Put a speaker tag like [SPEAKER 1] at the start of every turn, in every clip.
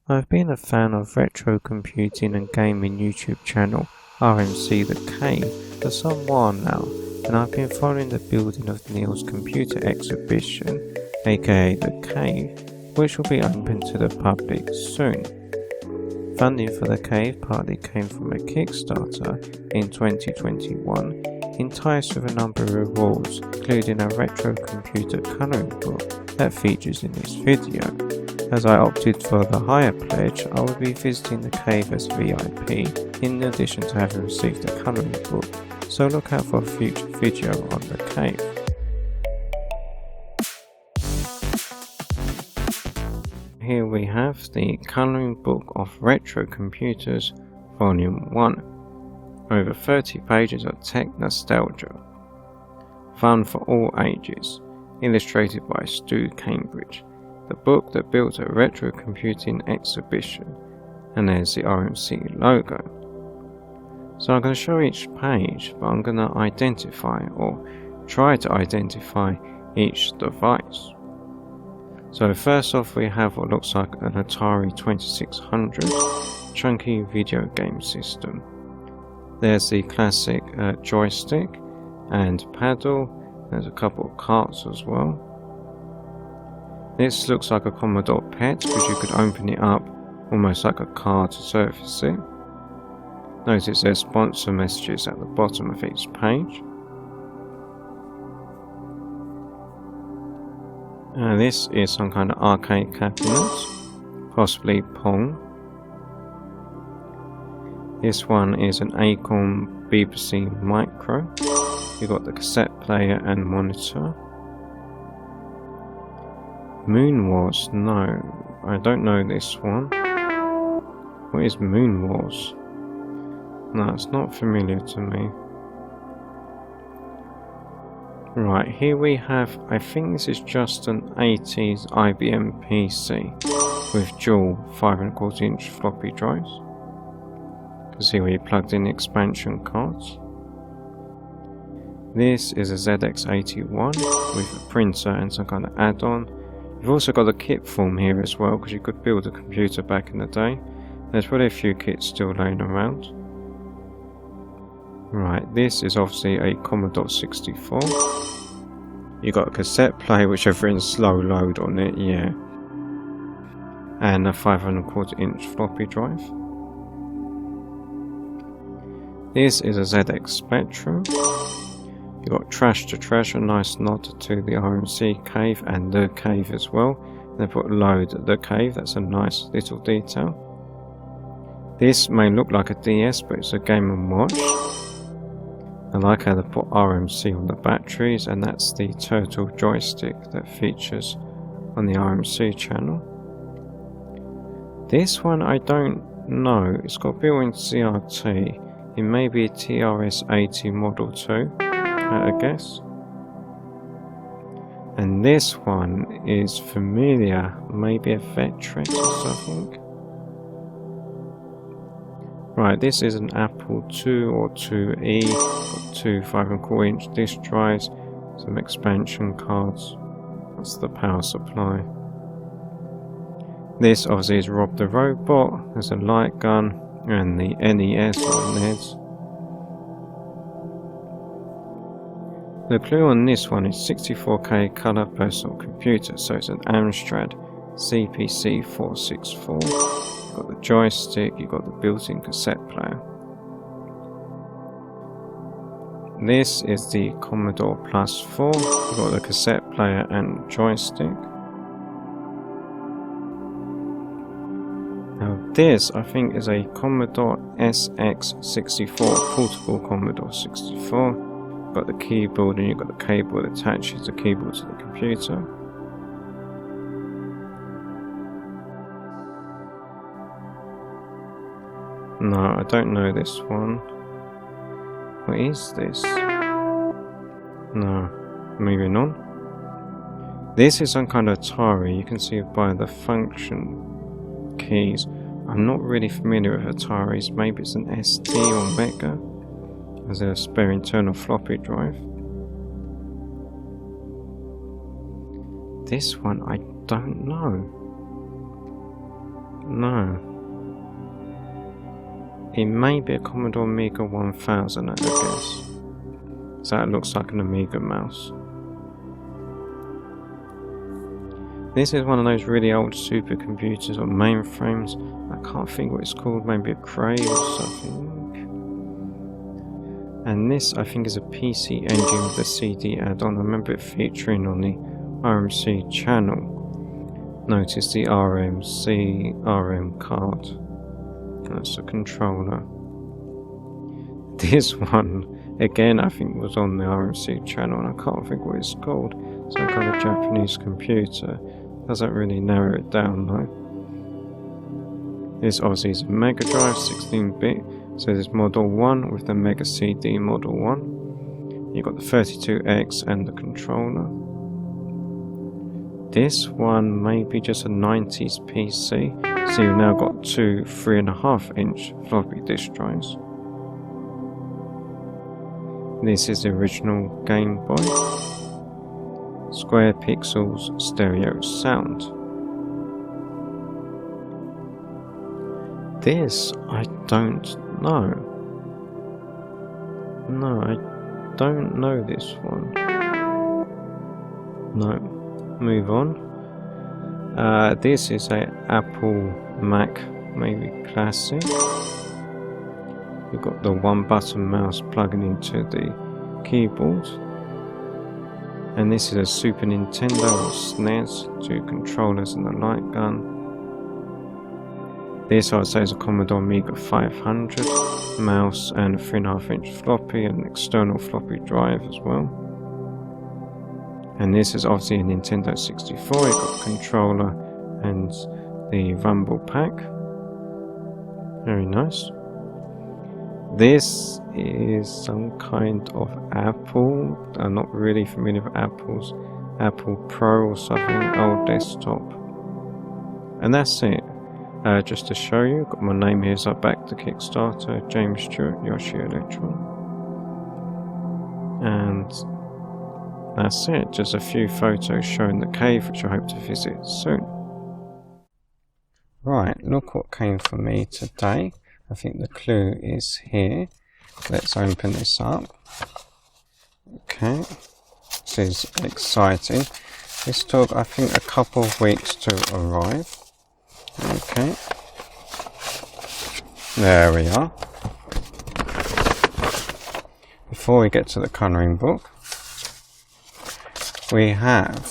[SPEAKER 1] I've been a fan of retro computing and gaming YouTube channel RMC The Cave for some while now, and I've been following the building of Neil's computer exhibition, aka The Cave, which will be open to the public soon. Funding for The Cave partly came from a Kickstarter in 2021, enticed with a number of rewards, including a retro computer colouring book that features in this video. As I opted for the higher pledge, I will be visiting the cave as VIP, in addition to having received a colouring book, so look out for a future video on the cave. Here we have the colouring book of Retro Computers, Volume 1. Over 30 pages of tech nostalgia. Fun for all ages. Illustrated by Stoo Cambridge. The book that built a retro computing exhibition, and there's the RMC logo. So I'm going to show each page, but I'm going to identify or try to identify each device. So first off we have what looks like an Atari 2600 chunky video game system. There's the classic joystick and paddle. There's a couple of carts as well. This looks like a Commodore PET, because you could open it up almost like a car to surface it. Notice there's sponsor messages at the bottom of each page. This is some kind of arcade cabinet, possibly Pong. This one is an Acorn BBC Micro. You've got the cassette player and monitor. Moon Wars? No, I don't know this one. What is Moon Wars? No, it's not familiar to me. Right, here we have, I think this is just an 80s IBM PC with dual 5¼ inch floppy drives. You can see where you plugged in expansion cards. This is a ZX81 with a printer and some kind of add-on. You've also got a kit form here as well, because you could build a computer back in the day. There's probably a few kits still laying around. Right, this is obviously a Commodore 64. You've got a cassette player which have written slow load on it, yeah. And a 5¼ inch floppy drive. This is a ZX Spectrum. You've got Trash to Treasure, nice nod to the RMC Cave and the Cave as well. They put load at the Cave, that's a nice little detail. This may look like a DS, but it's a Game & Watch. I like how they put RMC on the batteries, and that's the turtle joystick that features on the RMC channel. This one I don't know, it's got built-in CRT. It may be a TRS-80 Model 2. I guess. And this one is familiar, maybe a Vectrex or something. Right, this is an Apple II or IIe, got two 5¼ inch disk drives, some expansion cards. That's the power supply. This obviously is Rob the Robot. There's a light gun and the NES or NES. The clue on this one is 64K colour personal computer, so it's an Amstrad CPC 464. You've got the joystick, you've got the built-in cassette player. This is the Commodore Plus 4, you've got the cassette player and joystick. Now this I think is a Commodore SX64, portable Commodore 64. Got the keyboard and you've got the cable that attaches the keyboard to the computer. No, I don't know this one. What is this? No, moving on. This is some kind of Atari. You can see by the function keys. I'm not really familiar with Ataris. Maybe it's an ST or Mega. There's a spare internal floppy drive. This one I don't know. No. It may be a Commodore Amiga 1000, I guess. So that looks like an Amiga mouse. This is one of those really old supercomputers or mainframes. I can't think what it's called, maybe a Cray or something. And this, I think, is a PC engine with a CD add-on. I remember it featuring on the RMC channel. Notice the RMC RM card. That's the controller. This one, again, I think was on the RMC channel, and I can't think what it's called. Some kind of Japanese computer. Doesn't really narrow it down though. This obviously is a Mega Drive, 16-bit. So there's Model 1 with the Mega CD Model 1. You've got the 32X and the controller. This one may be just a 90s PC. So you've now got two 3.5-inch floppy disk drives. This is the original Game Boy. Square pixels stereo sound. This I don't know. No, I don't know this one. No. Move on. This is a Apple Mac, maybe Classic. You've got the one button mouse plugging into the keyboard. And this is a Super Nintendo or SNES, two controllers and a light gun. This I would say is a Commodore Amiga 500, mouse and a 3.5-inch floppy and an external floppy drive as well. And this is obviously a Nintendo 64, you've got the controller and the Rumble pack. Very nice. This is some kind of Apple. I'm not really familiar with Apple's. Apple Pro or something, old desktop. And that's it. Just to show you, got my name here, so I backed the Kickstarter, James Stewart, Yoshielectron. And that's it, just a few photos showing the cave, which I hope to visit soon. Right, look what came for me today. I think the clue is here. Let's open this up. Okay, this is exciting. This took, I think, a couple of weeks to arrive. Okay, there we are. Before we get to the colouring book, we have,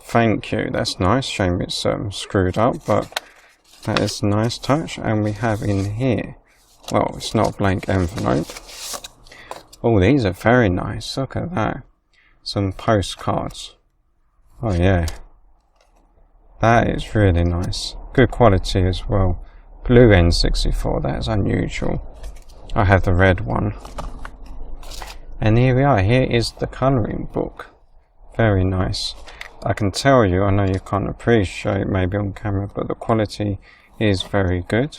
[SPEAKER 1] thank you, that's nice, shame it's screwed up, but that is a nice touch. And we have in here, well, it's not a blank envelope. Oh, these are very nice, look at that. Some postcards. Oh yeah. That is really nice. Good quality as well. Blue N64, that's unusual. I have the red one. And here we are, here is the colouring book. Very nice. I can tell you, I know you can't appreciate maybe on camera, but the quality is very good.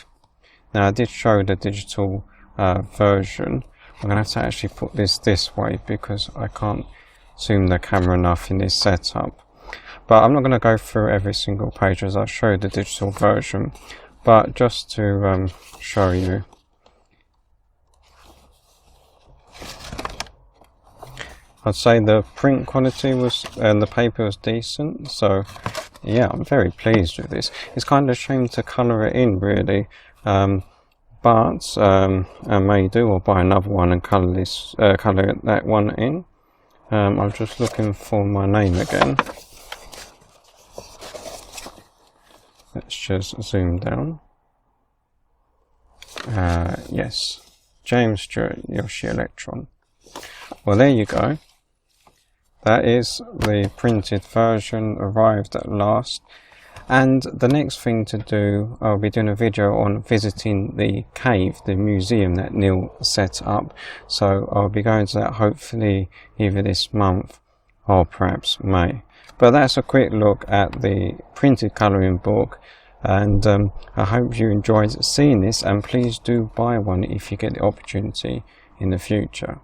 [SPEAKER 1] Now I did show the digital version. I'm going to have to actually put this way because I can't zoom the camera enough in this setup. But I'm not going to go through every single page as I show the digital version, but just to show you. I'd say the print quality was, and the paper was decent, so yeah, I'm very pleased with this. It's kind of a shame to colour it in really, but I may do or buy another one and colour this, colour that one in. I'm just looking for my name again. Let's just zoom down. Yes, James Stewart, Yoshielectron. Well, there you go. That is the printed version, arrived at last. And the next thing to do, I'll be doing a video on visiting the cave, the museum that Neil set up. So I'll be going to that hopefully either this month or perhaps May. But that's a quick look at the printed colouring book. And I hope you enjoyed seeing this, and please do buy one if you get the opportunity in the future.